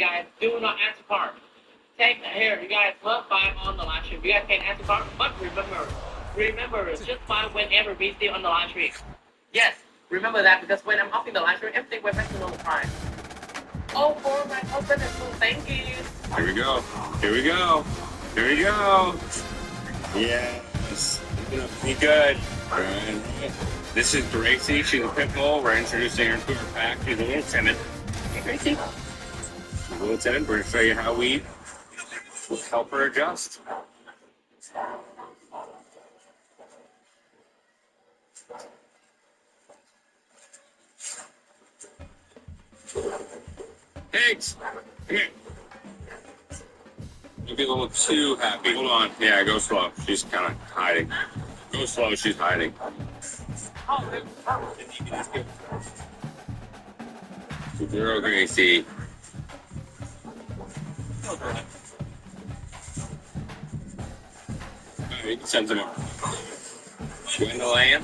guys do not answer card. Take here, you guys must buy on the live stream. You guys can answer card, but remember, just buy whenever we see on the live stream. Yes, remember that because when I'm offering the live stream, everything went back to normal price. Oh, for my husband and food, thank you. Here we go. Here we go. Here we go. Yes. Be good. Right. This is Gracie. She's a pit bull. We're introducing her to our pack. She's a little timid. Hey, Gracie. She's a little timid. We're going to show you how we help her adjust. Thanks. Come here. Don't be a little too happy. Hold on. Yeah, go slow. She's kind of hiding. Go slow. She's hiding. Good girl, Gracie. Alright, you can send some more. Gwendolyn.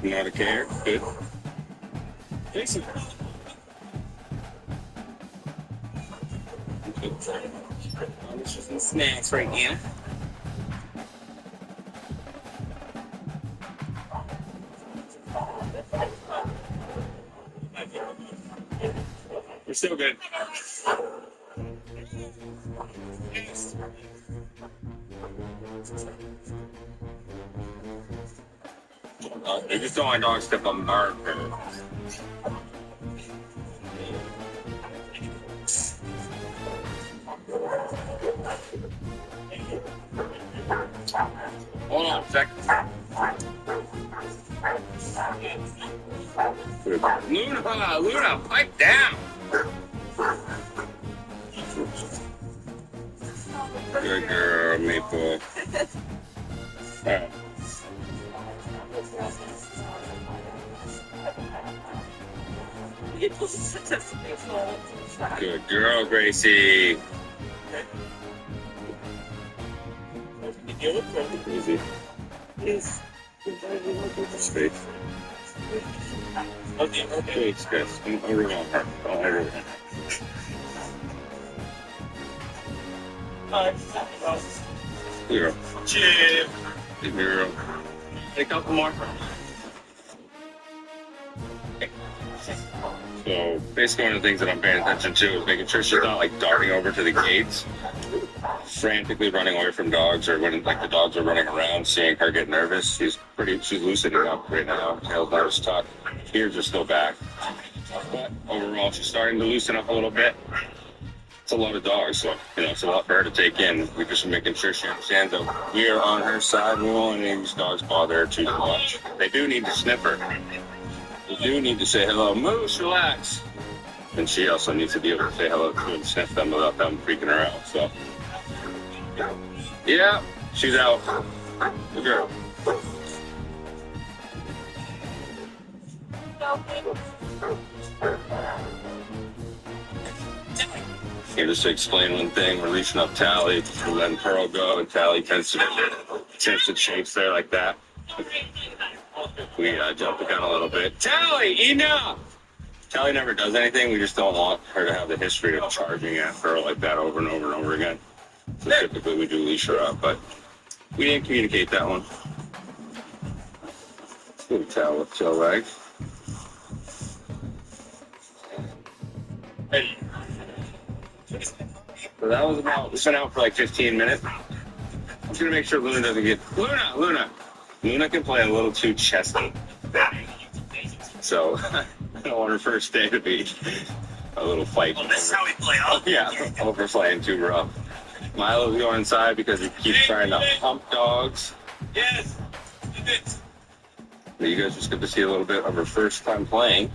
Not a care. Good. Jason. There's just some snacks right now. We're still good. Yes. I just don't want dogs to bombard her. Hold on a second. Luna, pipe down. Good girl, Maple. Right. Good girl, Gracie. Easy. Yes. Space. Okay, Chris. I'm over on her. Don't ever. Good girl. Chip. Good girl. A couple more. So basically one of the things that I'm paying attention to is making sure she's not like darting over to the gates, frantically running away from dogs, or when like the dogs are running around, seeing her get nervous. She's loosening up right now. Tail's not as tucked. Ears are still back. But overall she's starting to loosen up a little bit. It's a lot of dogs, so it's a lot for her to take in. We're just making sure she understands that we are on her side. We won't let these dogs bother her too much. They do need to sniff her. You do need to say hello. Moose, relax. And she also needs to be able to say hello to and sniff them without them freaking her out. So, yeah, she's out. Good girl. Here, just to explain one thing, we're leashing up Tally. We're letting Pearl go, and Tally tends to chase there like that. We jumped the gun a little bit. Tally, enough! Tally never does anything. We just don't want her to have the history of charging at her like that over and over and over again. So typically we do leash her up, but we didn't communicate that one. Good Tally with tail legs. Hey. So that was it's been out for like 15 minutes. I'm just gonna make sure Luna doesn't get, Luna can play a little too chesty. So I don't want her first day to be a little fight. Well, this is how we play, huh? Yeah, overplaying too rough. Milo's going inside because he keeps trying to hump dogs. Yes. But you guys just get to see a little bit of her first time playing.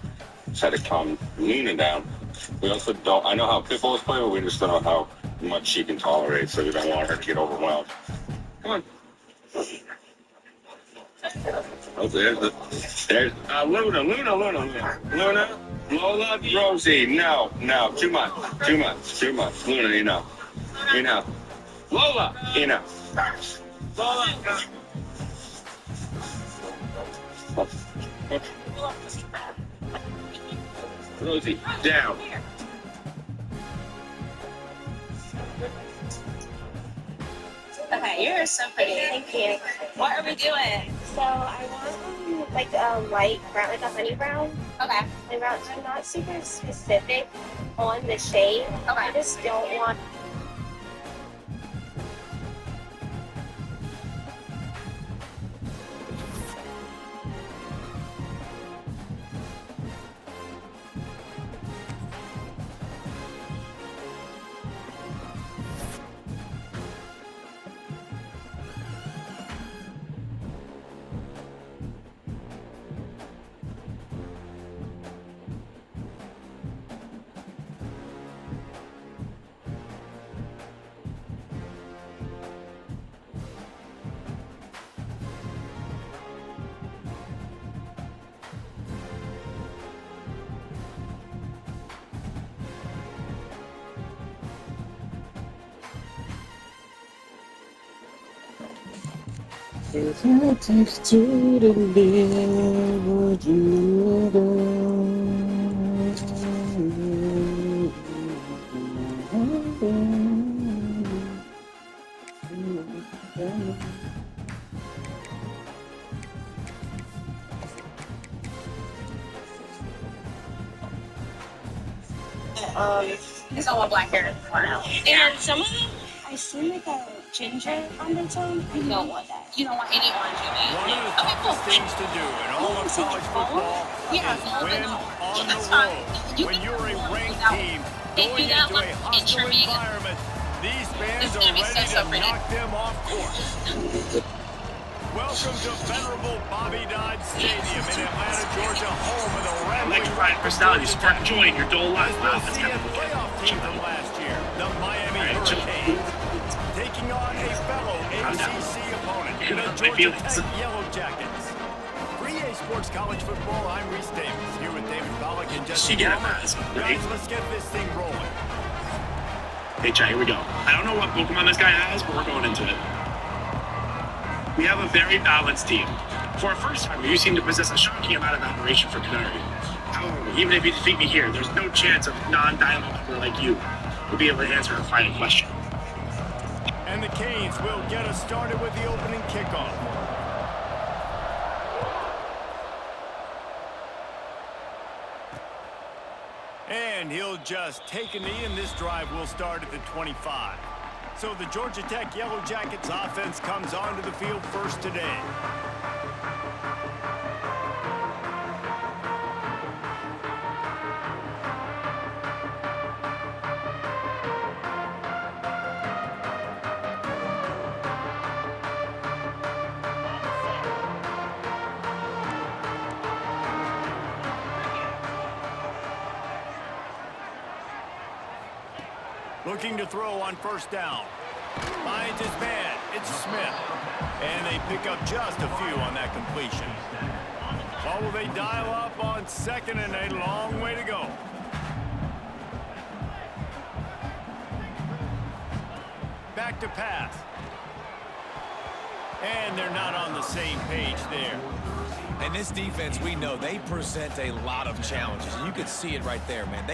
Just had to calm Luna down. We also don't, I know how pit bulls play, but we just don't know how much she can tolerate, so we don't want her to get overwhelmed. Come on. Oh, there's Luna, Lola, Rosie. No, too much. Luna, enough. Lola, enough. Lola. Rosie, down. Okay, you're so pretty. Thank you. What are we doing? So I want like a light brown, like a honey brown. Okay. Honey brown. I'm not super specific on the shade. Okay. I just don't want. If it takes two to live, would you It's all black hair for now. And some of them, I see like a ginger undertone. I don't want that. You don't want any orange, you mean? One of the toughest things to do in all of college football Yeah, is no, win no. on That's the fine. road. You When can you're a win ranked without- team They going do that into a one hostile injury. environment, these fans It's are gonna be ready so to pretty. knock them off course. Welcome to venerable Bobby Dodd Stadium in Atlanta, Georgia, home of the Rambling Electrifying personality, spark joy in your dull life. Wow, As that's the kind of playoff team from last year, the Miami Hurricanes, taking on a fellow ACC opponent, You know the my Georgia feelings. Tech Yellow Jackets. For EA Sports College Football, I'm Reese Davis, here with David Pollack and Jesse She get it, Palmer. guys. Guys, let's get this thing rolling. Hey, Chad, here we go. I don't know what Pokemon this guy has, but we're going into it. We have a very balanced team. For a first timer, you seem to possess a shocking amount of admiration for Canary. However, even if you defeat me here, there's no chance of non-dialogue member like you will be able to answer a final question. And the Canes will get us started with the opening kickoff. And he'll just take a knee, and this drive will start at the 25. So the Georgia Tech Yellow Jackets offense comes onto the field first today. Looking to throw on first down. Finds his man. It's Smith. And they pick up just a few on that completion. What will they dial up on second and a long way to go? Back to pass. And they're not on the same page there. And this defense, we know, they present a lot of challenges. And you can see it right there, man.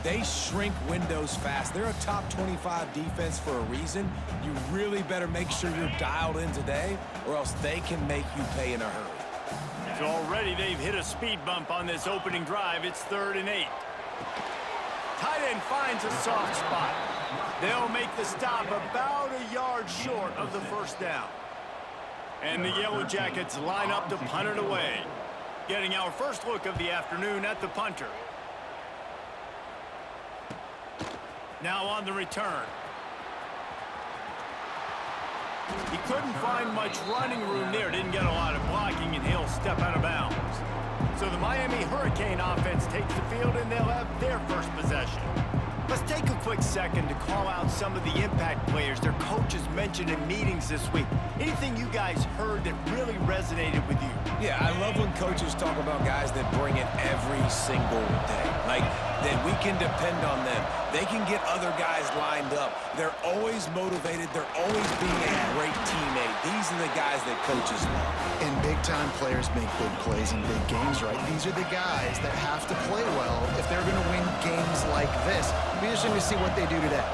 They shrink windows fast. They're a top 25 defense for a reason. You really better make sure you're dialed in today, or else they can make you pay in a hurry. So already they've hit a speed bump on this opening drive. It's 3rd and 8. Tight end finds a soft spot. They'll make the stop about a yard short of the first down. And the Yellow Jackets line up to punt it away. Getting our first look of the afternoon at the punter. Now on the return. He couldn't find much running room there. Didn't get a lot of blocking, and he'll step out of bounds. So the Miami Hurricane offense takes the field, and they'll have their first possession. Let's take a quick quick second to call out some of the impact players their coaches mentioned in meetings this week. Anything you guys heard that really resonated with you? Yeah, I love when coaches talk about guys that bring it every single day. Like, that we can depend on them. They can get other guys lined up. They're always motivated. They're always being a great teammate. These are the guys that coaches love. And big-time players make big plays in big games, right? These are the guys that have to play well if they're going to win games like this. It'll be interesting to see what they do today.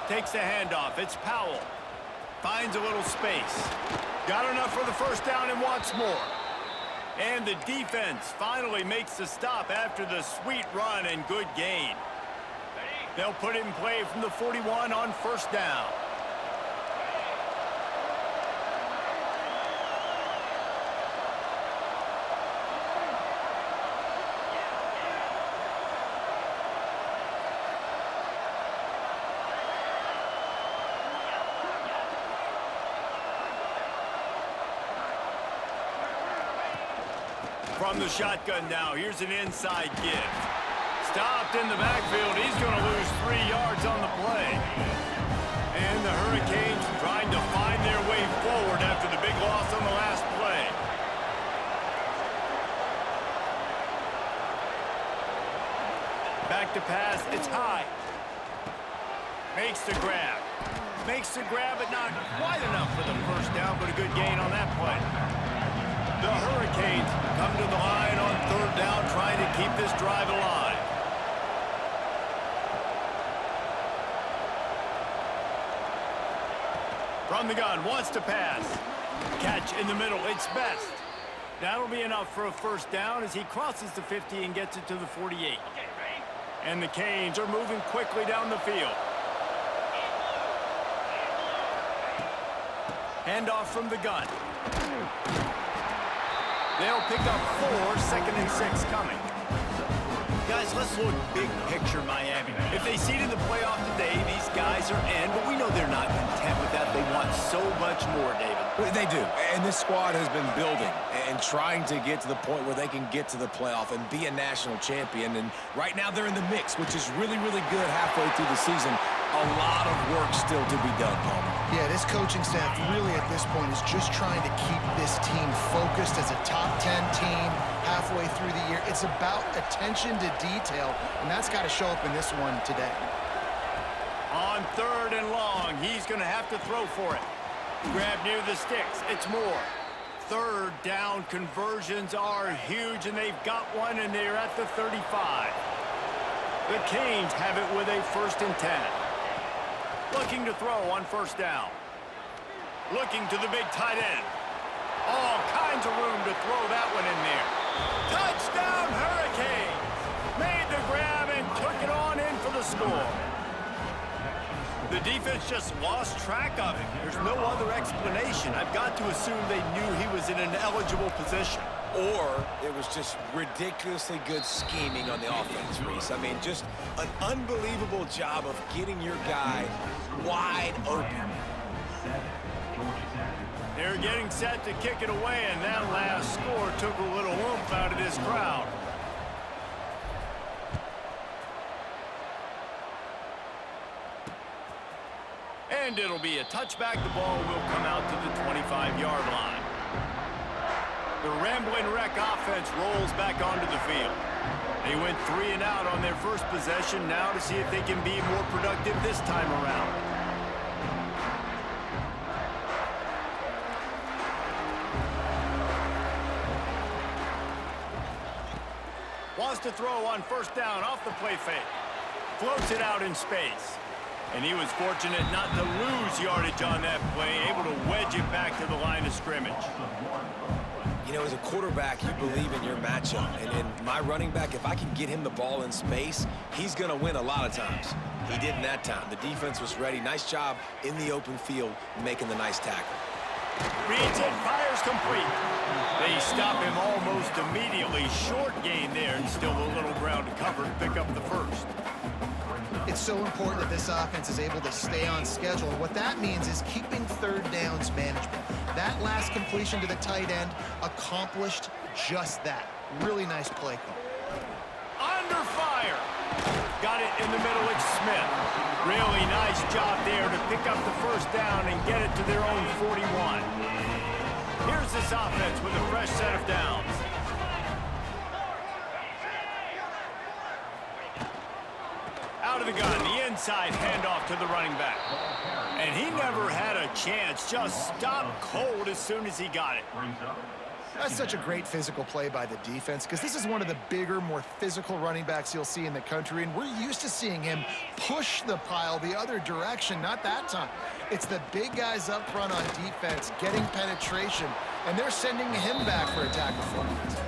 Takes the handoff. It's Powell. Finds a little space. Got enough for the first down and wants more. And the defense finally makes the stop after the sweet run and good gain. They'll put it in play from the 41 on first down. From the shotgun now, here's an inside give. Stopped in the backfield. He's going to lose 3 yards on the play. And the Hurricanes trying to find their way forward after the big loss on the last play. Back to pass. It's high. Makes the grab. Makes the grab, but not quite enough for the first down, but a good gain on that play. The Hurricanes come to the line on third down, trying to keep this drive alive. From the gun, wants to pass. Catch in the middle, it's Best. That'll be enough for a first down as he crosses the 50 and gets it to the 48. And the Canes are moving quickly down the field. Handoff from the gun. They'll pick up 4, 2nd and 6 coming. Guys, let's look big picture Miami. If they seed in the playoff today, these guys are in, but we know they're not content with that. They want so much more, David. They do, and this squad has been building and trying to get to the point where they can get to the playoff and be a national champion. And right now they're in the mix, which is really, really good halfway through the season. A lot of work still to be done, Palmer. Yeah, this coaching staff really at this point is just trying to keep this team focused as a top 10 team halfway through the year. It's about attention to detail, and that's got to show up in this one today. On third and long, he's going to have to throw for it. Grab near the sticks. It's more. Third down conversions are huge, and they've got one, and they're at the 35. The Canes have it with a 1st and 10. Looking to throw on first down. Looking to the big tight end. All kinds of room to throw that one in there. Touchdown, Hurricanes! Made the grab and took it on in for the score. The defense just lost track of him. There's no other explanation. I've got to assume they knew he was in an eligible position. Or it was just ridiculously good scheming on the offense, Reese. I mean, just an unbelievable job of getting your guy wide open. They're getting set to kick it away, and that last score took a little oomph out of this crowd. And it'll be a touchback. The ball will come out to the 25-yard line. The Rambling Wreck offense rolls back onto the field. They went 3 and out on their first possession, now to see if they can be more productive this time around. Wants to throw on first down off the play fake. Floats it out in space. And he was fortunate not to lose yardage on that play, able to wedge it back to the line of scrimmage. You know, as a quarterback, you believe in your matchup. And in my running back, if I can get him the ball in space, he's going to win a lot of times. He did in that time. The defense was ready. Nice job in the open field making the nice tackle. Reads it, fires complete. They stop him almost immediately. Short gain there, and still a little ground to cover to pick up the first. It's so important that this offense is able to stay on schedule. And what that means is keeping third downs manageable. That last completion to the tight end accomplished just that. Really nice play call. Under fire. Got it in the middle. It's Smith. Really nice job there to pick up the first down and get it to their own 41. Here's this offense with a fresh set of downs. Out of the gun, the inside handoff to the running back. And he never had a chance, just stopped cold as soon as he got it. That's such a great physical play by the defense because this is one of the bigger, more physical running backs you'll see in the country, and we're used to seeing him push the pile the other direction. Not that time. It's the big guys up front on defense getting penetration, and they're sending him back for a tackle for it.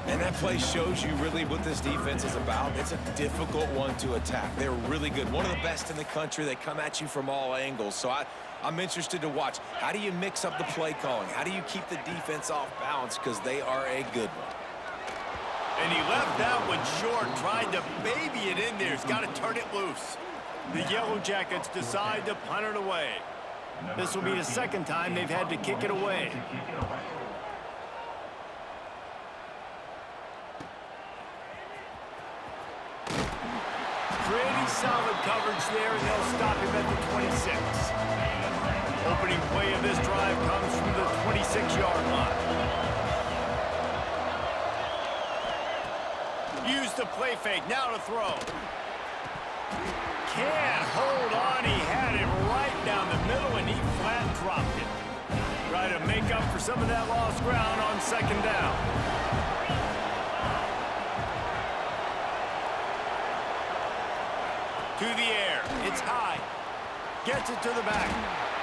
And that play shows you really what this defense is about. It's a difficult one to attack. They're really good. One of the best in the country. They come at you from all angles. So I'm interested to watch. How do you mix up the play calling? How do you keep the defense off balance? Because they are a good one. And he left that one short, tried to baby it in there. He's got to turn it loose. The Yellow Jackets decide to punt it away. This will be the second time they've had to kick it away. Pretty solid coverage there, and they'll stop him at the 26. Opening play of this drive comes from the 26-yard line. Use the play fake, now to throw. Can't hold on, he had it right down the middle, and he flat dropped it. Try to make up for some of that lost ground on second down. To the air, it's high, gets it to the back,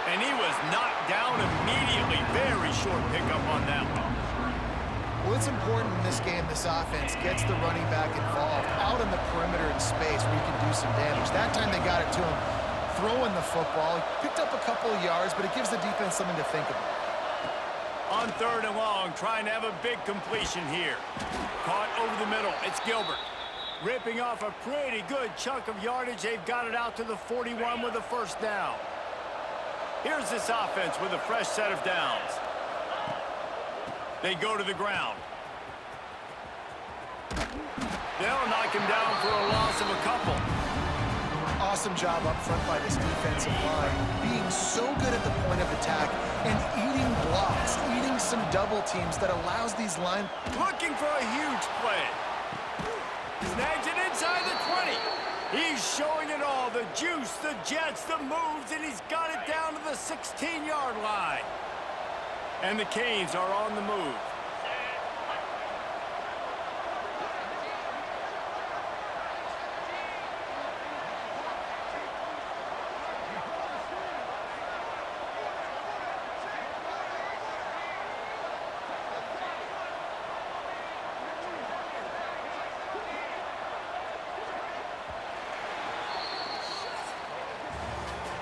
and he was knocked down immediately. Very short pickup on that one. Well, it's important in this game, this offense gets the running back involved out on the perimeter in space where you can do some damage. That time they got it to him throwing the football. He picked up a couple of yards, but it gives the defense something to think about. On third and long, trying to have a big completion here. Caught over the middle, it's Gilbert. Ripping off a pretty good chunk of yardage. They've got it out to the 41 with a first down. Here's this offense with a fresh set of downs. They go to the ground. They'll knock him down for a loss of a couple. Awesome job up front by this defensive line, being so good at the point of attack and eating blocks, eating some double teams that allows these line... Looking for a huge play. Snags it inside the 20. He's showing it all. The juice, the jets, the moves, and he's got it down to the 16-yard line. And the Canes are on the move.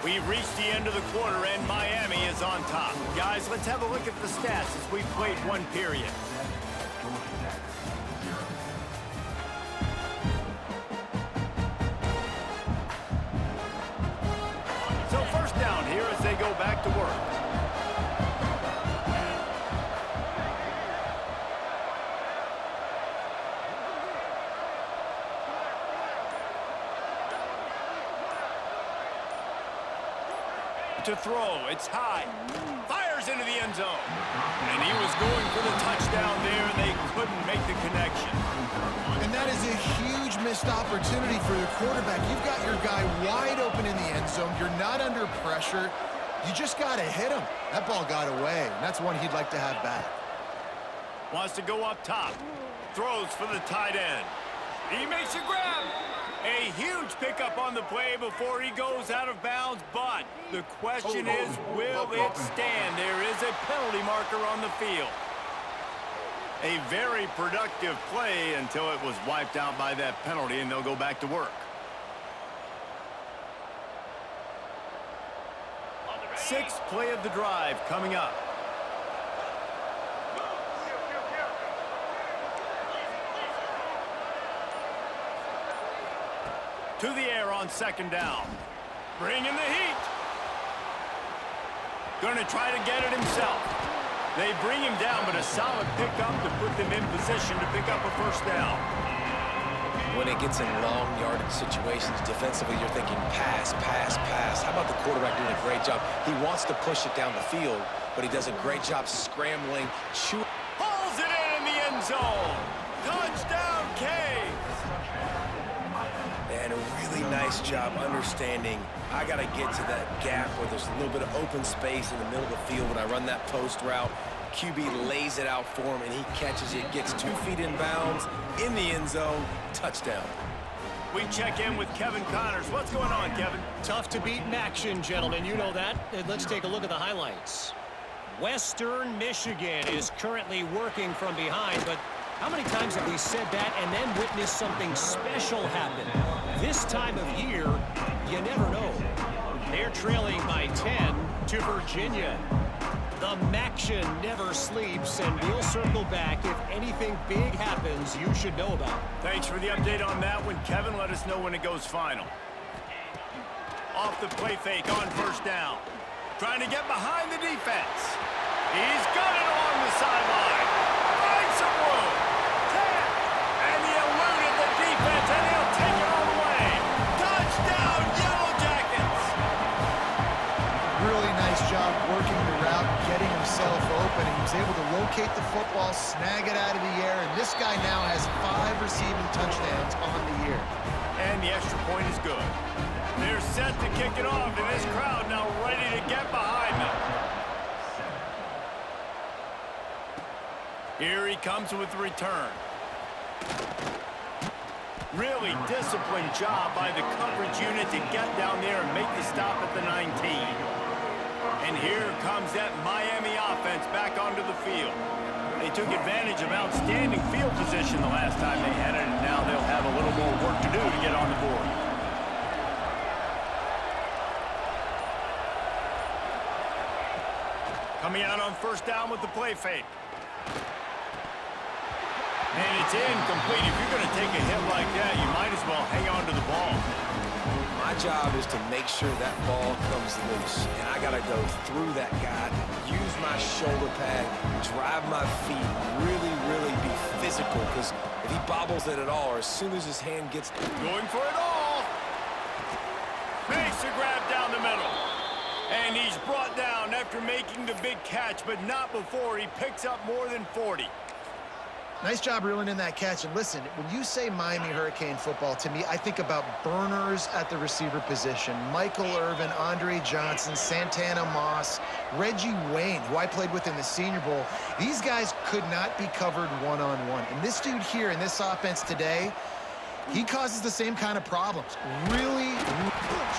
We've reached the end of the quarter, and Miami is on top. Guys, let's have a look at the stats as we've played one period. So first down here as they go back to work. To throw, it's high, fires into the end zone, and he was going for the touchdown there, and they couldn't make the connection. And that is a huge missed opportunity for the quarterback. You've got your guy wide open in the end zone. You're not under pressure. You just got to hit him. That ball got away, and that's one he'd like to have back. Wants to go up top, throws for the tight end. He makes a grab. A huge pickup on the play before he goes out of bounds, but the question is, will it stand? There is a penalty marker on the field. A very productive play until it was wiped out by that penalty, and they'll go back to work. Sixth play of the drive coming up. To the air on second down. Bringing the heat. Going to try to get it himself. They bring him down, but a solid pickup to put them in position to pick up a first down. When it gets in long yardage situations, defensively, you're thinking pass, pass, pass. How about the quarterback doing a great job? He wants to push it down the field, but he does a great job scrambling, Hauls it in the end zone. Touchdown, Canes. And a really nice job understanding I got to get to that gap where there's a little bit of open space in the middle of the field when I run that post route. QB lays it out for him, and he catches it, gets 2 feet in bounds, in the end zone, touchdown. We check in with Kevin Connors. What's going on, Kevin? Tough to beat in action, gentlemen. You know that. Let's take a look at the highlights. Western Michigan is currently working from behind, but how many times have we said that and then witnessed something special happen? This time of year, you never know. They're trailing by 10 to Virginia. The Maction never sleeps, and we'll circle back if anything big happens you should know about. Thanks for the update on that one, Kevin. Let us know when it goes final. Off the play fake on first down. Trying to get behind the defense. He's got it along the sideline. Finds some room. 10. And he eluded the defense, and he'll take it all the way. Touchdown, Yellow Jackets. Really nice job working the route, getting himself open, and he was able to locate the football, snag it out of the air, and this guy now has 5 receiving touchdowns on the year. And the extra point is good. They're set to kick it off, and this crowd now ready to get behind them. Here he comes with the return. Really disciplined job by the coverage unit to get down there and make the stop at the 19. And here comes that Miami offense back onto the field. They took advantage of outstanding field position the last time they had it, and now they'll have a little more work to do to get on the board. Coming out on first down with the play fake. And it's incomplete. If you're going to take a hit like that, you might as well hang on to the ball. My job is to make sure that ball comes loose, and I got to go through that guy, use my shoulder pad, drive my feet, really be physical, because if he bobbles it at all, or as soon as his hand gets... Going for it all. Makes a grab down the middle. And he's brought down after making the big catch, but not before he picks up more than 40. Nice job reeling in that catch. And listen, when you say Miami Hurricane football, to me, I think about burners at the receiver position. Michael Irvin, Andre Johnson, Santana Moss, Reggie Wayne, who I played with in the Senior Bowl. These guys could not be covered one-on-one. And this dude here in this offense today, he causes the same kind of problems. Really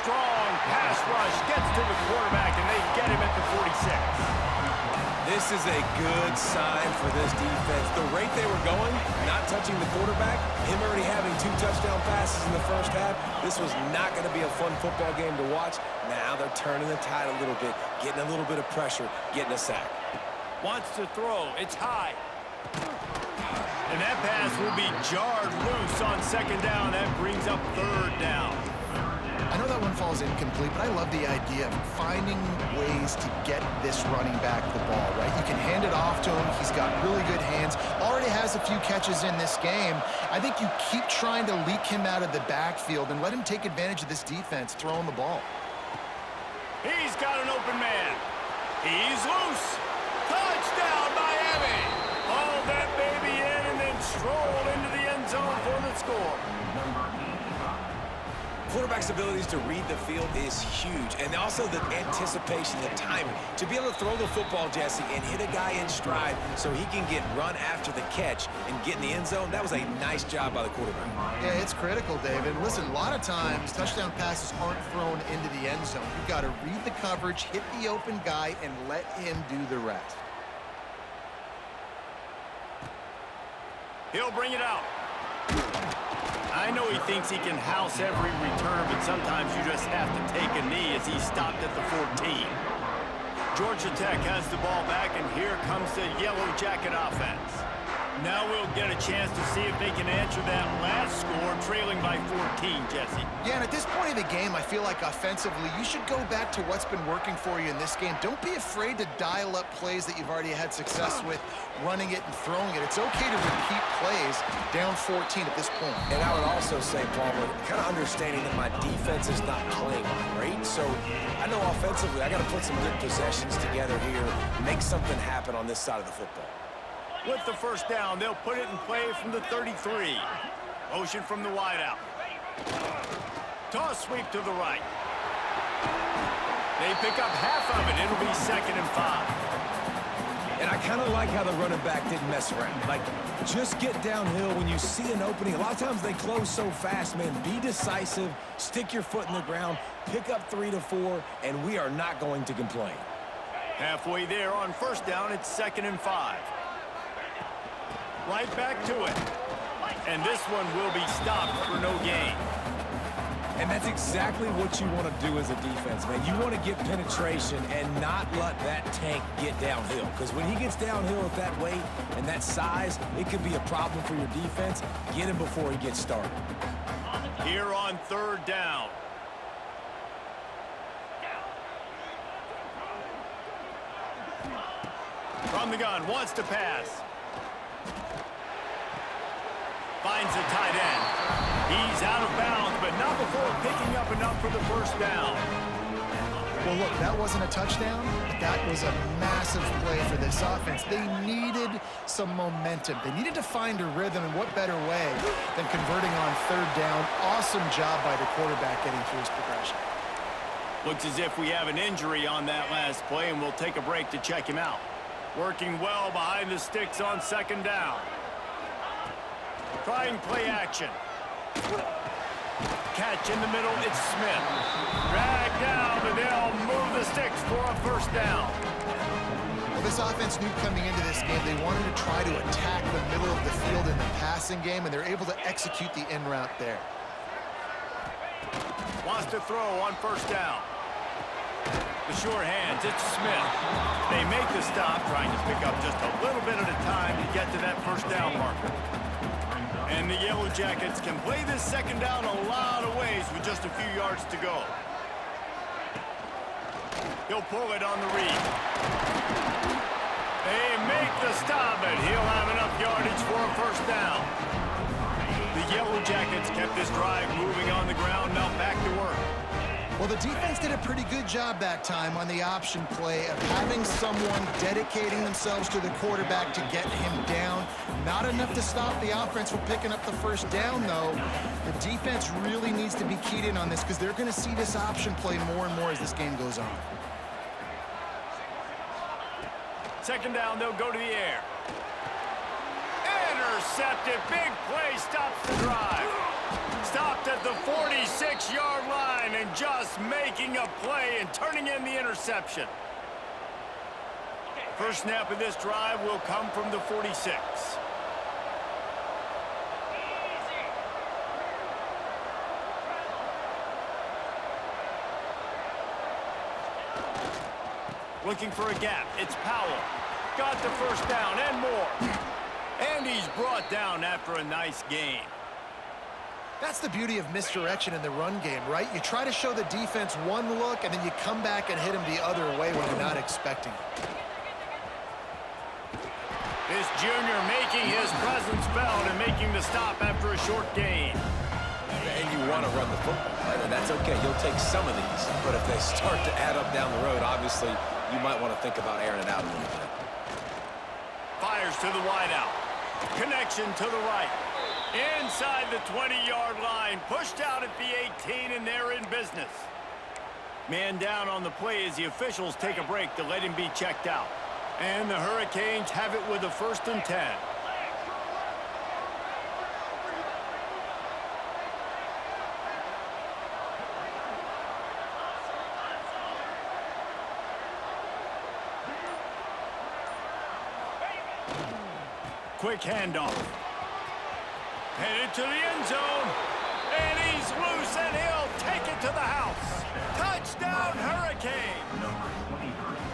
strong pass rush gets to the quarterback, and they get him at the 46. This is a good sign for this defense. The rate they were going, not touching the quarterback, him already having 2 touchdown passes in the first half, this was not going to be a fun football game to watch. Now they're turning the tide a little bit, getting a little bit of pressure, getting a sack. Wants to throw. It's high. And that pass will be jarred loose on second down. That brings up third down. I know that one falls incomplete, but I love the idea of finding ways to get this running back the ball, right? You can hand it off to him. He's got really good hands. Already has a few catches in this game. I think you keep trying to leak him out of the backfield and let him take advantage of this defense throwing the ball. He's got an open man. He's loose. Touchdown, Miami. Haul that baby in and then stroll into the end zone for the score. Quarterback's abilities to read the field is huge, and also the anticipation, the timing. To be able to throw the football, Jesse, and hit a guy in stride so he can get run after the catch and get in the end zone, that was a nice job by the quarterback. Yeah, it's critical, David. Listen, a lot of times touchdown passes aren't thrown into the end zone. You've got to read the coverage, hit the open guy, and let him do the rest. He'll bring it out. I know he thinks he can house every return, but sometimes you just have to take a knee as he stopped at the 14. Georgia Tech has the ball back, and here comes the Yellow Jacket offense. Now we'll get a chance to see if they can answer that last score, trailing by 14, Jesse. Yeah, and at this point of the game, I feel like offensively, you should go back to what's been working for you in this game. Don't be afraid to dial up plays that you've already had success with, running it and throwing it. It's okay to repeat plays down 14 at this point. And I would also say, Palmer, kind of understanding that my defense is not playing great, so I know offensively I got to put some good possessions together here, make something happen on this side of the football. With the first down, they'll put it in play from the 33. Motion from the wideout. Toss sweep to the right. They pick up half of it. It'll be 2nd and 5. And I kind of like how the running back didn't mess around. Like, just get downhill when you see an opening. A lot of times they close so fast, man. Be decisive, stick your foot in the ground, pick up 3 to 4, and we are not going to complain. Halfway there on first down, it's 2nd and 5. Right back to it. And this one will be stopped for no gain. And that's exactly what you want to do as a defense, man. You want to get penetration and not let that tank get downhill. Because when he gets downhill at that weight and that size, it could be a problem for your defense. Get him before he gets started. Here on 3rd down. From the gun, wants to pass. Finds the tight end. He's out of bounds, but not before picking up enough for the first down. Well, look, that wasn't a touchdown, but that was a massive play for this offense. They needed some momentum. They needed to find a rhythm, and what better way than converting on 3rd down. Awesome job by the quarterback getting through his progression. Looks as if we have an injury on that last play, and we'll take a break to check him out. Working well behind the sticks on 2nd down. Trying play action. Catch in the middle, it's Smith. Drag down, but they'll move the sticks for a first down. Well, this offense knew coming into this game they wanted to try to attack the middle of the field in the passing game, and they're able to execute the in route there. Wants to throw on first down. The short hands, it's Smith. They make the stop, trying to pick up just a little bit at a time to get to that first down marker. And the Yellow Jackets can play this 2nd down a lot of ways with just a few yards to go. He'll pull it on the read. They make the stop, and he'll have enough yardage for a first down. The Yellow Jackets kept this drive moving on the ground, now back to work. Well, the defense did a pretty good job that time on the option play of having someone dedicating themselves to the quarterback to get him down. Not enough to stop the offense from picking up the first down, though. The defense really needs to be keyed in on this because they're going to see this option play more and more as this game goes on. 2nd down, they'll go to the air. Intercepted, big play, stops the drive. Stopped at the 46-yard line and just making a play and turning in the interception. First snap of this drive will come from the 46. Looking for a gap, it's Powell. Got the first down and more. And he's brought down after a nice gain. That's the beauty of misdirection in the run game, right? You try to show the defense one look, and then you come back and hit them the other way when they're not expecting it. This junior making his presence felt and making the stop after a short gain. And you want to run the football, right? And that's okay. You'll take some of these. But if they start to add up down the road, obviously, you might want to think about airing it out a little bit. Fires to the wideout. Connection to the right. Inside the 20-yard line. Pushed out at the 18, and they're in business. Man down on the play as the officials take a break to let him be checked out. And the Hurricanes have it with a 1st and 10. Quick handoff. Headed to the end zone. And he's loose, and he'll take it to the house. Touchdown, Hurricane.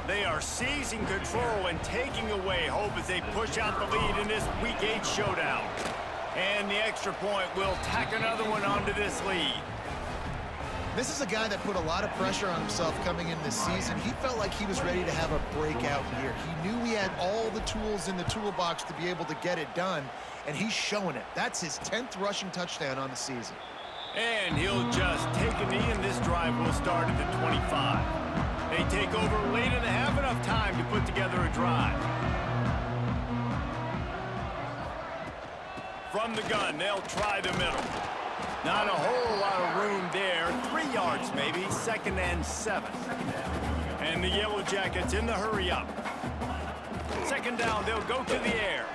They are seizing control and taking away hope as they push out the lead in this Week 8 showdown. And the extra point will tack another one onto this lead. This is a guy that put a lot of pressure on himself coming in this season. He felt like he was ready to have a breakout year. He knew he had all the tools in the toolbox to be able to get it done, and he's showing it. That's his 10th rushing touchdown on the season. And he'll just take a knee, and this drive will start at the 25. They take over late and have enough time to put together a drive. From the gun, they'll try the middle. Not a whole lot of room there. 3 yards maybe, 2nd and 7. And the Yellow Jackets in the hurry up. 2nd down, they'll go to the air.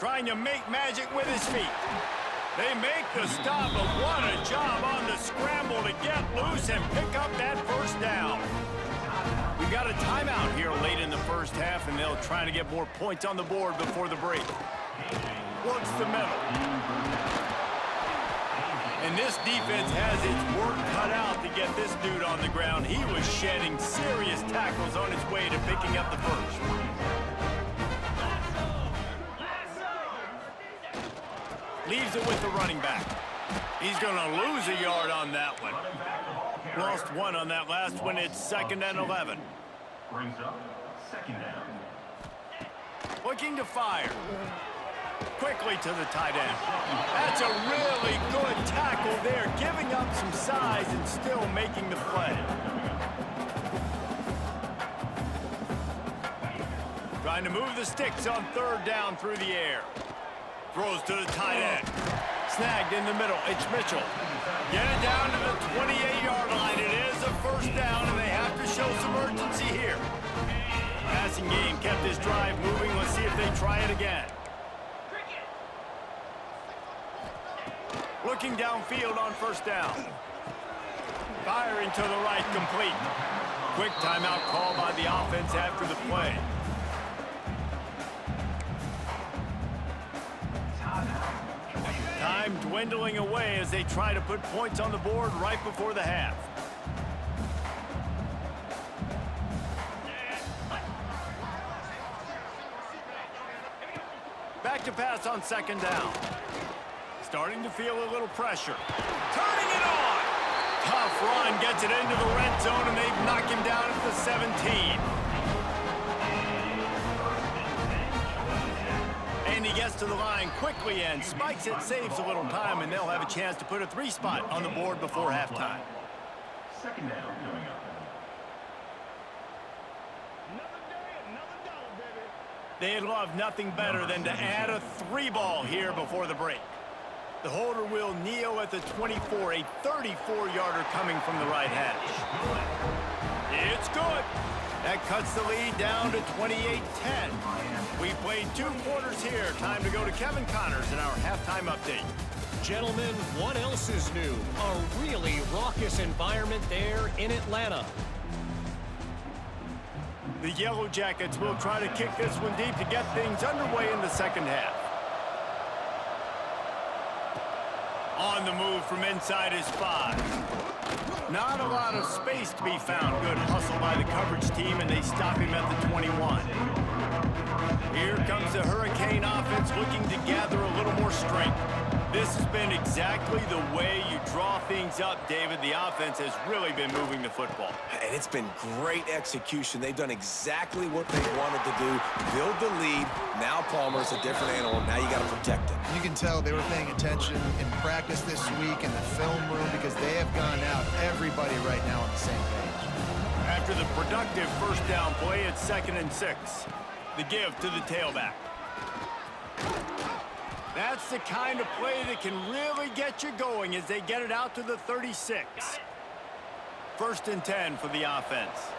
Trying to make magic with his feet. They make the stop, but what a job on the scramble to get loose and pick up that first down. We've got a timeout here late in the first half, and they'll try to get more points on the board before the break. Works the middle. And this defense has its work cut out to get this dude on the ground. He was shedding serious tackles on his way to picking up the first. Leaves it with the running back. He's going to lose a yard on that one. Lost 1 on that last one. It's 2nd and 11. Brings up 2nd down. Looking to fire. Quickly to the tight end. That's a really good tackle there, giving up some size and still making the play. Trying to move the sticks on 3rd down through the air. Throws to the tight end. Snagged in the middle. It's Mitchell. Get it down to the 28-yard line. It is a 1st down, and they have to show some urgency here. Passing game kept this drive moving. Let's see if they try it again. Looking downfield on 1st down. Firing to the right, complete. Quick timeout call by the offense after the play. Time dwindling away as they try to put points on the board right before the half. Back to pass on 2nd down. Starting to feel a little pressure. Turning it on! Tough run, gets it into the red zone, and they knock him down at the 17. And he gets to the line quickly and spikes it, saves a little time, and they'll have a chance to put a 3 spot on the board before halftime. 2nd down coming up. They'd love nothing better than to add a 3 ball here before the break. The holder will kneel at the 24, a 34-yarder coming from the right hash. It's good. That cuts the lead down to 28-10. We've played 2 quarters here. Time to go to Kevin Connors in our halftime update. Gentlemen, what else is new? A really raucous environment there in Atlanta. The Yellow Jackets will try to kick this one deep to get things underway in the 2nd half. On the move from inside his 5. Not a lot of space to be found. Good hustle by the coverage team, and they stop him at the 21. Here comes the Hurricane offense looking to gather a little more strength. This has been exactly the way you draw things up, David. The offense has really been moving the football. And it's been great execution. They've done exactly what they wanted to do. Build the lead. Now Palmer's a different animal. Now you got to protect him. You can tell they were paying attention in practice this week in the film room because they have gone out, everybody right now on the same page. After the productive 1st down play, it's 2nd and 6. The give to the tailback. That's the kind of play that can really get you going as they get it out to the 36. 1st and 10 for the offense.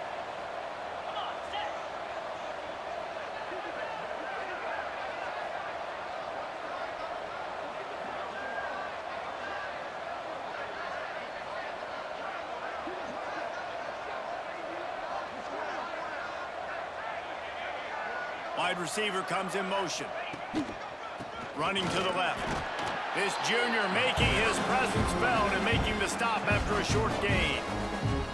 Wide receiver comes in motion. Running to the left. This junior making his presence felt and making the stop after a short gain.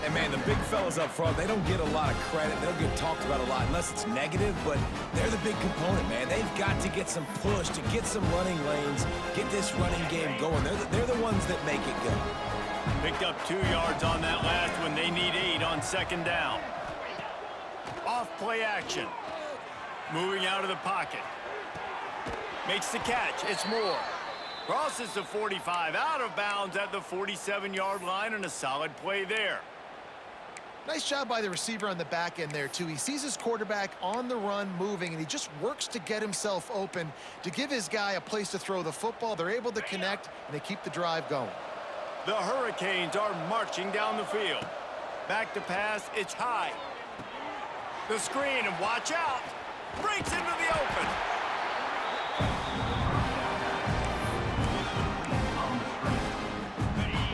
And, man, the big fellas up front, they don't get a lot of credit. They don't get talked about a lot unless it's negative, but they're the big component, man. They've got to get some push, to get some running lanes, get this running game going. They're the ones that make it go. Picked up 2 yards on that last one. They need 8 on second down. Off play action. Moving out of the pocket. Makes the catch. It's Moore. Crosses the 45, out of bounds at the 47-yard line, and a solid play there. Nice job by the receiver on the back end there, too. He sees his quarterback on the run moving, and he just works to get himself open to give his guy a place to throw the football. They're able to connect, and they keep the drive going. The Hurricanes are marching down the field. Back to pass, it's high. The screen, and watch out. Breaks into the open.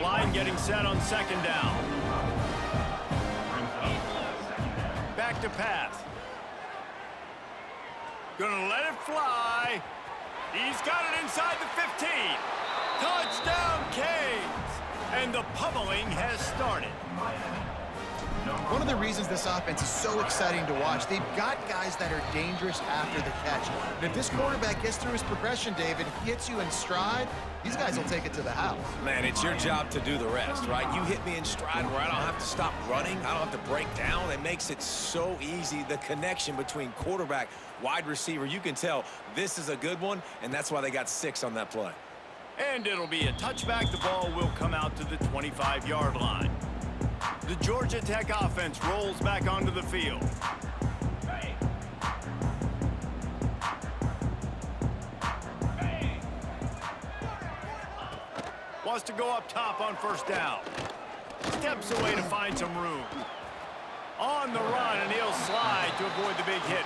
Line getting set on second down. Back to pass. Gonna let it fly. He's got it inside the 15. Touchdown, Canes. And the pummeling has started. One of the reasons this offense is so exciting to watch, they've got guys that are dangerous after the catch. And if this quarterback gets through his progression, David, hits you in stride, these guys will take it to the house. Man, it's your job to do the rest, right? You hit me in stride where I don't have to stop running. I don't have to break down. It makes it so easy, the connection between quarterback, wide receiver. You can tell this is a good one, and that's why they got 6 on that play. And it'll be a touchback. The ball will come out to the 25-yard line. The Georgia Tech offense rolls back onto the field. Wants to go up top on first down. Steps away to find some room. On the run, and he'll slide to avoid the big hit.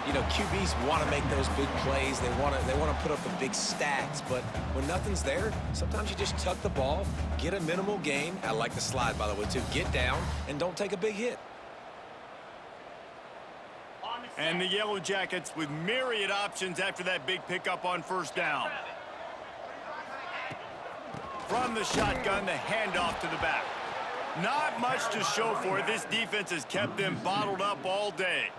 You know, QBs want to make those big plays. They want to put up the big stats. But when nothing's there, sometimes you just tuck the ball, get a minimal gain. I like the slide, by the way, too. Get down and don't take a big hit. And the Yellow Jackets with myriad options after that big pickup on first down. From the shotgun, the handoff to the back. Not much to show for it. This defense has kept them bottled up all day.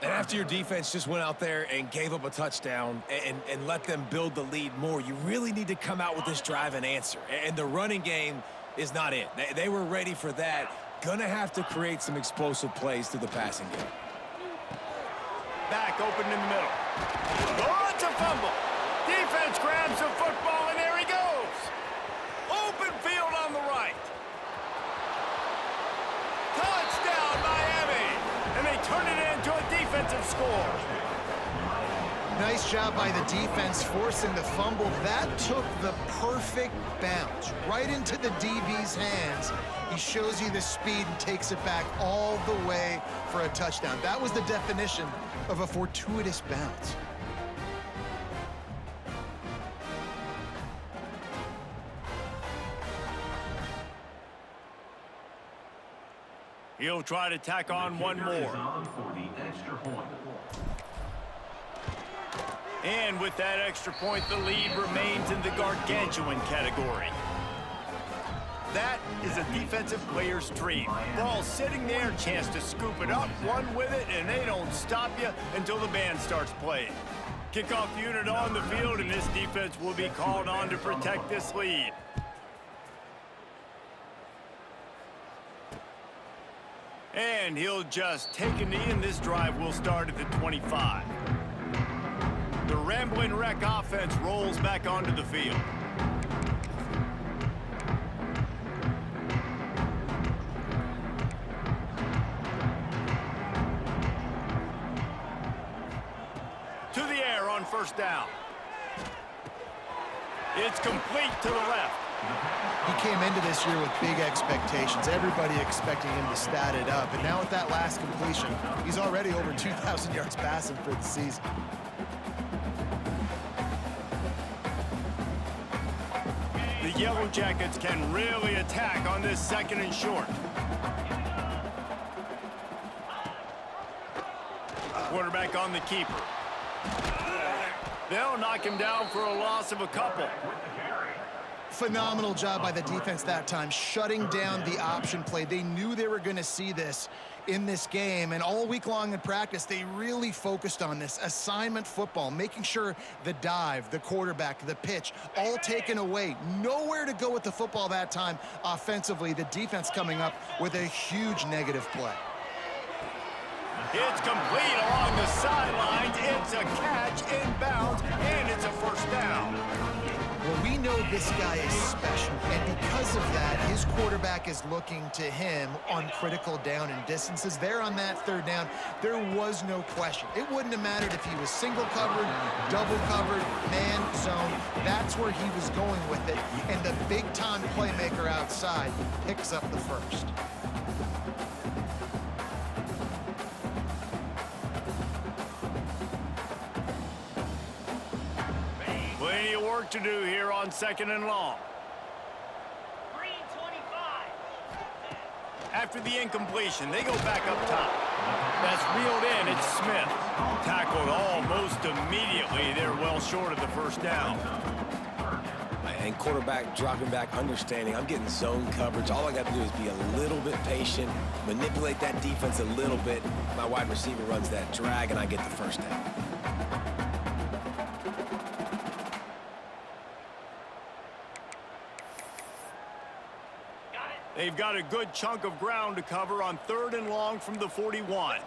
And after your defense just went out there and gave up a touchdown and let them build the lead more, you really need to come out with this drive and answer. And the running game is not it. They were ready for that. Gonna have to create some explosive plays through the passing game. Back open in the middle. Oh, it's a fumble. Defense grabs the football, and there he goes. Open field on the right. Touchdown, Miami. And they turn it into a defensive score. Nice job by the defense forcing the fumble. That took the perfect bounce right into the DB's hands. He shows you the speed and takes it back all the way for a touchdown. That was the definition of a fortuitous bounce. He'll try to tack on one more. And with that extra point, the lead remains in the gargantuan category. That is a defensive player's dream. Ball sitting there, chance to scoop it up, run with it, and they don't stop you until the band starts playing. Kickoff unit on the field, and this defense will be called on to protect this lead. And he'll just take a knee, and this drive will start at the 25. The Ramblin' Wreck offense rolls back onto the field. To the air on first down. It's complete to the left. He came into this year with big expectations. Everybody expecting him to stat it up. And now with that last completion, he's already over 2,000 yards passing for the season. The Yellow Jackets can really attack on this second and short. Quarterback on the keeper. They'll knock him down for a loss of a couple. Phenomenal job by the defense that time, shutting down the option play. They knew they were going to see this in this game, and all week long in practice, they really focused on this assignment football, making sure the dive, the quarterback, the pitch, all taken away. Nowhere to go with the football that time offensively. The defense coming up with a huge negative play. It's complete along the sidelines. It's a catch inbounds, and it's a first down. Well, we know this guy is special, and because of that, his quarterback is looking to him on critical down and distances. There on that third down, there was no question. It wouldn't have mattered if he was single covered, double covered, man zone. That's where he was going with it, and the big-time playmaker outside picks up the first. Plenty of work to do here on 2nd and long. After the incompletion, they go back up top. That's reeled in. It's Smith. Tackled almost immediately. They're well short of the first down. And quarterback dropping back, understanding I'm getting zone coverage. All I got to do is be a little bit patient, manipulate that defense a little bit. My wide receiver runs that drag, and I get the first down. They've got a good chunk of ground to cover on 3rd and long from the 41.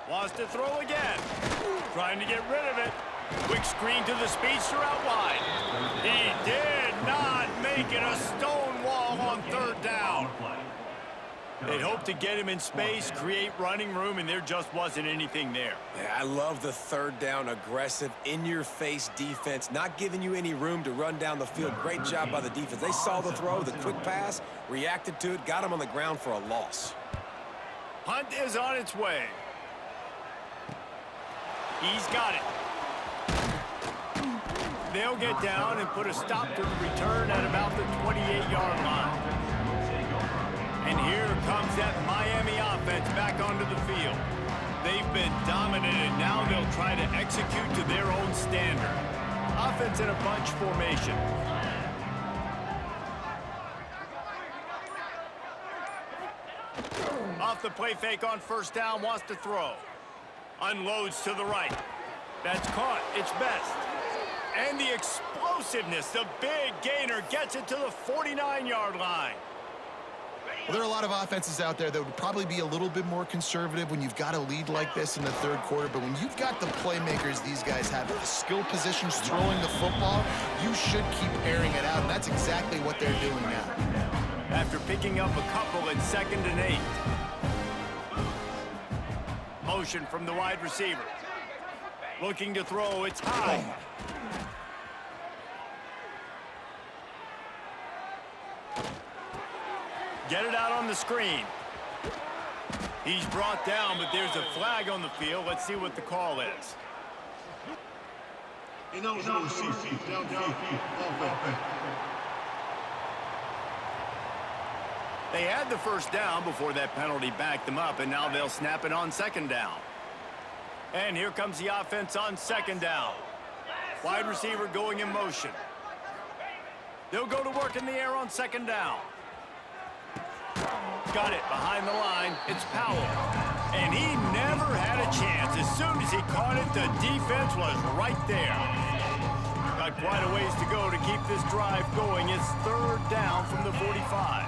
Wants to throw again. Trying to get rid of it. Quick screen to the speedster out wide. He did not make it a stone wall on 3rd down. They'd hoped to get him in space, create running room, and there just wasn't anything there. Yeah, I love the 3rd down, aggressive, in-your-face defense, not giving you any room to run down the field. Great job by the defense. They saw the throw, the quick pass, reacted to it, got him on the ground for a loss. Hunt is on its way. He's got it. They'll get down and put a stop to the return at about the 28-yard line. And here comes that Miami offense back onto the field. They've been dominated. Now they'll try to execute to their own standard. Offense in a bunch formation. Off the play fake on 1st down, wants to throw. Unloads to the right. That's caught. It's Best. And the explosiveness, the big gainer gets it to the 49-yard line. Well, there are a lot of offenses out there that would probably be a little bit more conservative when you've got a lead like this in the 3rd quarter, but when you've got the playmakers these guys have, the skill positions throwing the football, you should keep airing it out, and that's exactly what they're doing now. After picking up a couple at 2nd and 8. Motion from the wide receiver. Looking to throw, it's high. Get it out on the screen. He's brought down, but there's a flag on the field. Let's see what the call is. They had the first down before that penalty backed them up, and now they'll snap it on 2nd down. And here comes the offense on 2nd down. Wide receiver going in motion. They'll go to work in the air on 2nd down. Got it behind the line. It's Powell. And he never had a chance. As soon as he caught it, the defense was right there. Got quite a ways to go to keep this drive going. It's 3rd down from the 45.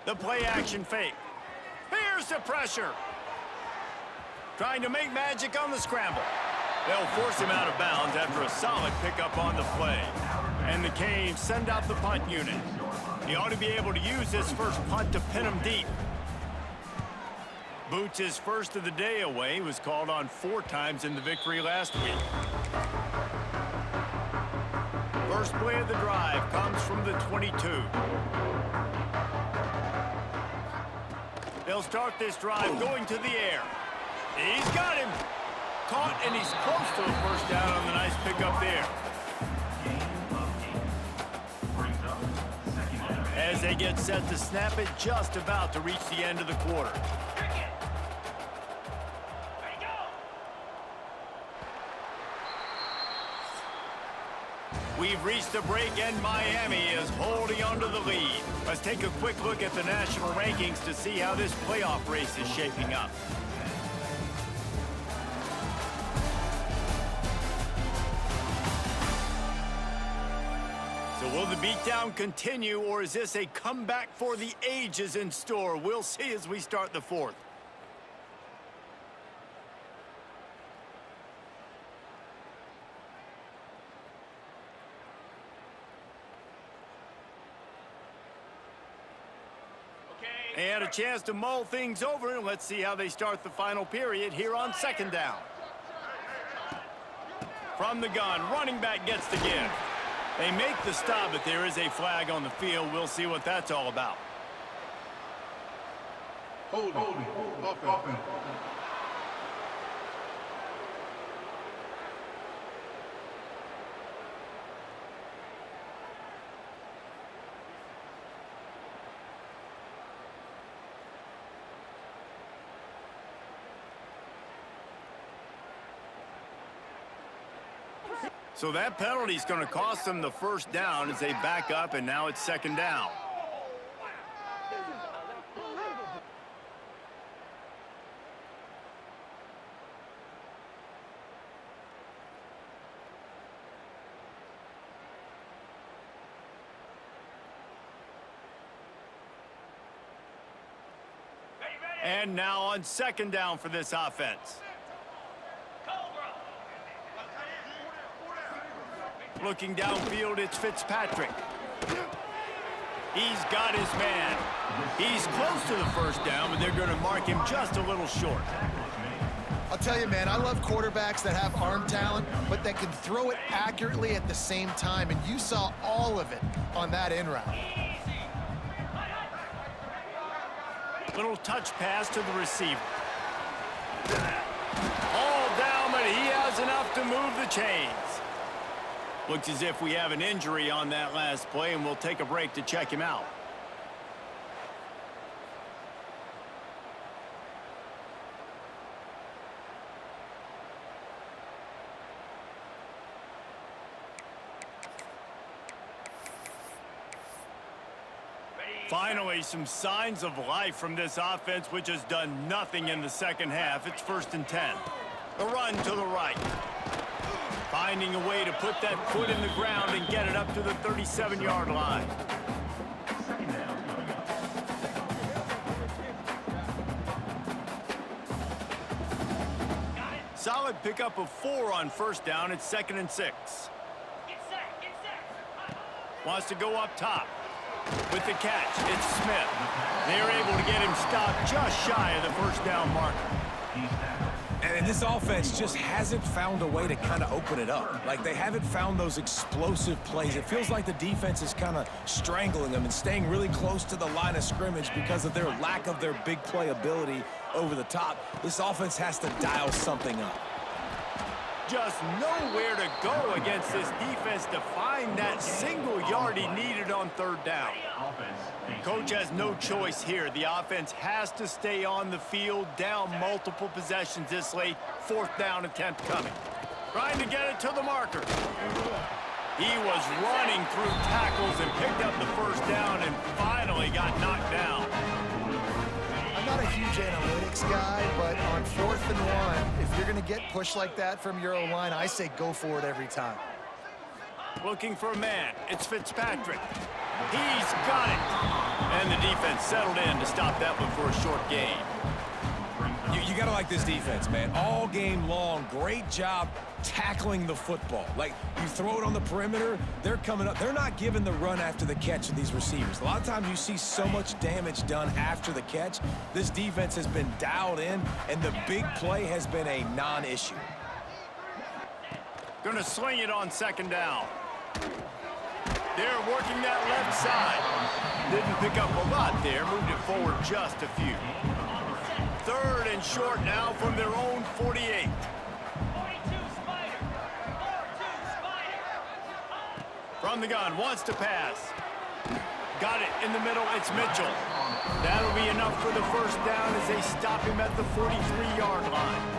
The play-action fake. Here's the pressure. Trying to make magic on the scramble. They'll force him out of bounds after a solid pickup on the play. And the Canes send out the punt unit. He ought to be able to use this first punt to pin him deep. Boots' first of the day away was called on 4 times in the victory last week. First play of the drive comes from the 22. They'll start this drive going to the air. He's got him. Caught, and he's close to a first down on the nice pickup there. As they get set to snap it, just about to reach the end of the quarter. We've reached the break, and Miami is holding on to the lead. Let's take a quick look at the national rankings to see how this playoff race is shaping up. So will the beatdown continue, or is this a comeback for the ages in store? We'll see as we start the fourth. And a chance to mull things over, and let's see how they start the final period here on second down. From the gun, running back gets the give. They make the stop, but there is a flag on the field. We'll see what that's all about. Holding. Offense. So that penalty is going to cost them the first down as they back up, and now it's second down. And now on second down for this offense. Looking downfield, it's Fitzpatrick. He's got his man. He's close to the first down, but they're going to mark him just a little short. I'll tell you, man, I love quarterbacks that have arm talent, but that can throw it accurately at the same time, and you saw all of it on that in route. Little touch pass to the receiver. All down, but he has enough to move the chains. Looks as if we have an injury on that last play, and we'll take a break to check him out. Finally, some signs of life from this offense, which has done nothing in the second half. It's 1st and 10. The run to the right. Finding a way to put that foot in the ground and get it up to the 37-yard line. Solid pickup of 4 on first down. It's 2nd and 6. Wants to go up top. With the catch, it's Smith. They're able to get him stopped just shy of the first down marker. And this offense just hasn't found a way to kind of open it up. Like, they haven't found those explosive plays. It feels like the defense is kind of strangling them and staying really close to the line of scrimmage because of their lack of their big play ability over the top. This offense has to dial something up. Just nowhere to go against this defense to find that single yard he needed on third down. Coach has no choice here. The offense has to stay on the field, down multiple possessions this late. 4th down attempt coming. Trying to get it to the marker. He was running through tackles and picked up the first down and finally got knocked down. I'm not a huge analytics guy, but on 4th and 1, if you're going to get pushed like that from your O-line, I say go for it every time. Looking for a man. It's Fitzpatrick. He's got it. And the defense settled in to stop that one for a short gain. You got to like this defense, man. All game long, great job tackling the football. Like, you throw it on the perimeter, they're coming up. They're not giving the run after the catch of these receivers. A lot of times you see so much damage done after the catch. This defense has been dialed in, and the big play has been a non-issue. Gonna sling it on second down. They're working that left side. Didn't pick up a lot there. Moved it forward just a few. 3rd and short now from their own 48. From the gun, wants to pass. Got it in the middle, it's Mitchell. That'll be enough for the first down as they stop him at the 43-yard line.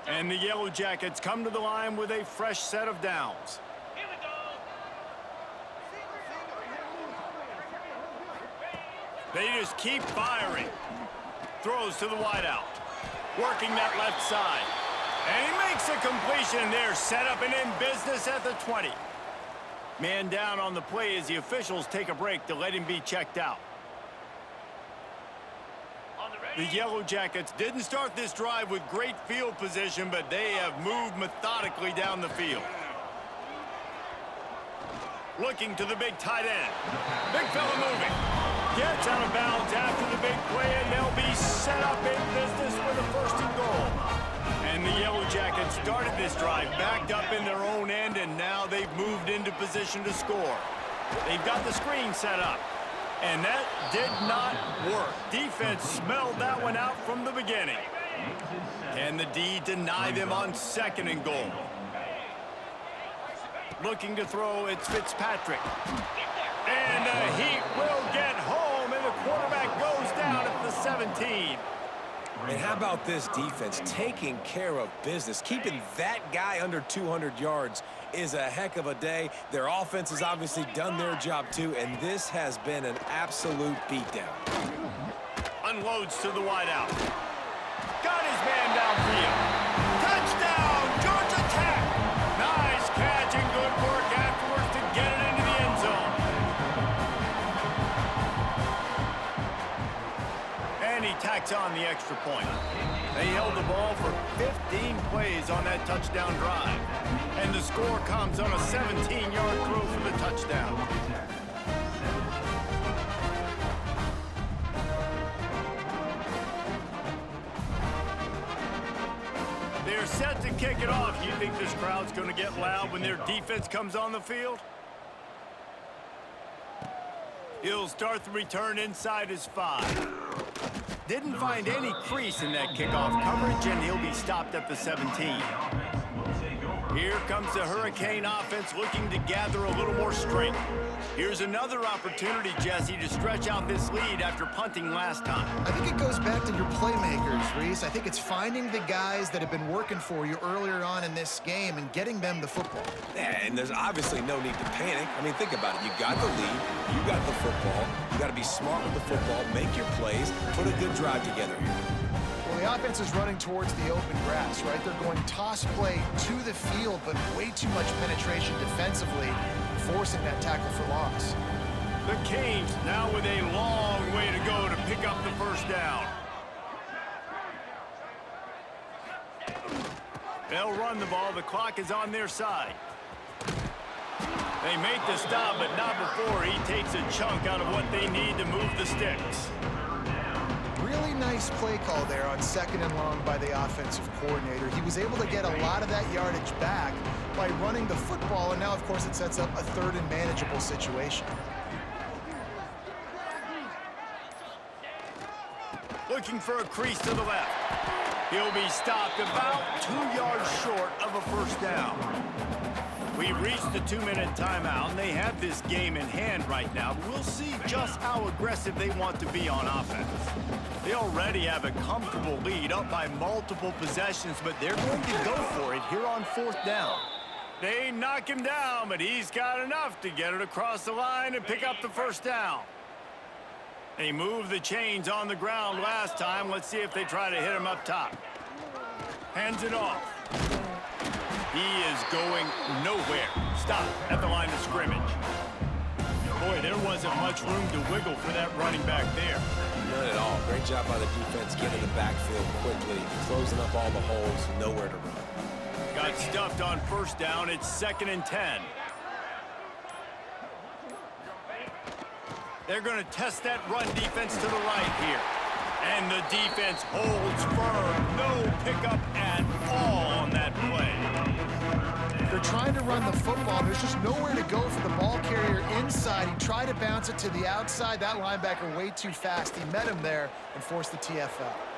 And the Yellow Jackets come to the line with a fresh set of downs. They just keep firing. Throws to the wideout. Working that left side. And he makes a completion there. Set up and in business at the 20. Man down on the play as the officials take a break to let him be checked out. The Yellow Jackets didn't start this drive with great field position, but they have moved methodically down the field. Looking to the big tight end. Big fella moving. Gets out of bounds after the big play, and they'll be set up in business with a 1st and goal. And the Yellow Jackets started this drive backed up in their own end, and now they've moved into position to score. They've got the screen set up. And that did not work. Defense smelled that one out from the beginning. Can the D deny them on 2nd and goal? Looking to throw, it's Fitzpatrick. And the Heat will get home, and the quarterback goes down at the 17. And how about this defense taking care of business? Keeping that guy under 200 yards is a heck of a day. Their offense has obviously done their job too, and this has been an absolute beatdown. Unloads to the wideout. Got his man downfield. Touchdown, Georgia Tech! Nice catch and good work afterwards to get it into the end zone. And he tacks on the extra point. They held the ball for 15 plays on that touchdown drive. And the score comes on a 17-yard throw for the touchdown. They're set to kick it off. You think this crowd's going to get loud when their defense comes on the field? He'll start the return inside his 5. Didn't find any crease in that kickoff coverage, and he'll be stopped at the 17. Here comes the Hurricane offense looking to gather a little more strength. Here's another opportunity, Jesse, to stretch out this lead after punting last time. I think it goes back to your playmakers, Reese. I think it's finding the guys that have been working for you earlier on in this game and getting them the football. Yeah, and there's obviously no need to panic. I mean, think about it. You got the lead. You got the football. You got to be smart with the football, make your plays, put a good drive together here. Well, the offense is running towards the open grass, right? They're going toss play to the field, but way too much penetration defensively, forcing that tackle for loss. The Canes now with a long way to go to pick up the first down. They'll run the ball. The clock is on their side. They make the stop, but not before he takes a chunk out of what they need to move the sticks. Really nice play call there on 2nd and long by the offensive coordinator. He was able to get a lot of that yardage back by running the football, and now, of course, it sets up a 3rd and manageable situation. Looking for a crease to the left. He'll be stopped about 2 yards short of a first down. We've reached the 2-minute timeout, and they have this game in hand right now. But we'll see just how aggressive they want to be on offense. They already have a comfortable lead, up by multiple possessions, but they're going to go for it here on 4th down. They knock him down, but he's got enough to get it across the line and pick up the first down. They moved the chains on the ground last time. Let's see if they try to hit him up top. Hands it off. He is going nowhere. Stop at the line of scrimmage. Boy, there wasn't much room to wiggle for that running back there. None at all. Great job by the defense getting the backfield quickly, closing up all the holes, nowhere to run. Got stuffed on first down. It's 2nd and 10. They're going to test that run defense to the right here. And the defense holds firm. No pickup at all on that play. They're trying to run the football. There's just nowhere to go for the ball carrier inside. He tried to bounce it to the outside. That linebacker way too fast. He met him there and forced the TFL.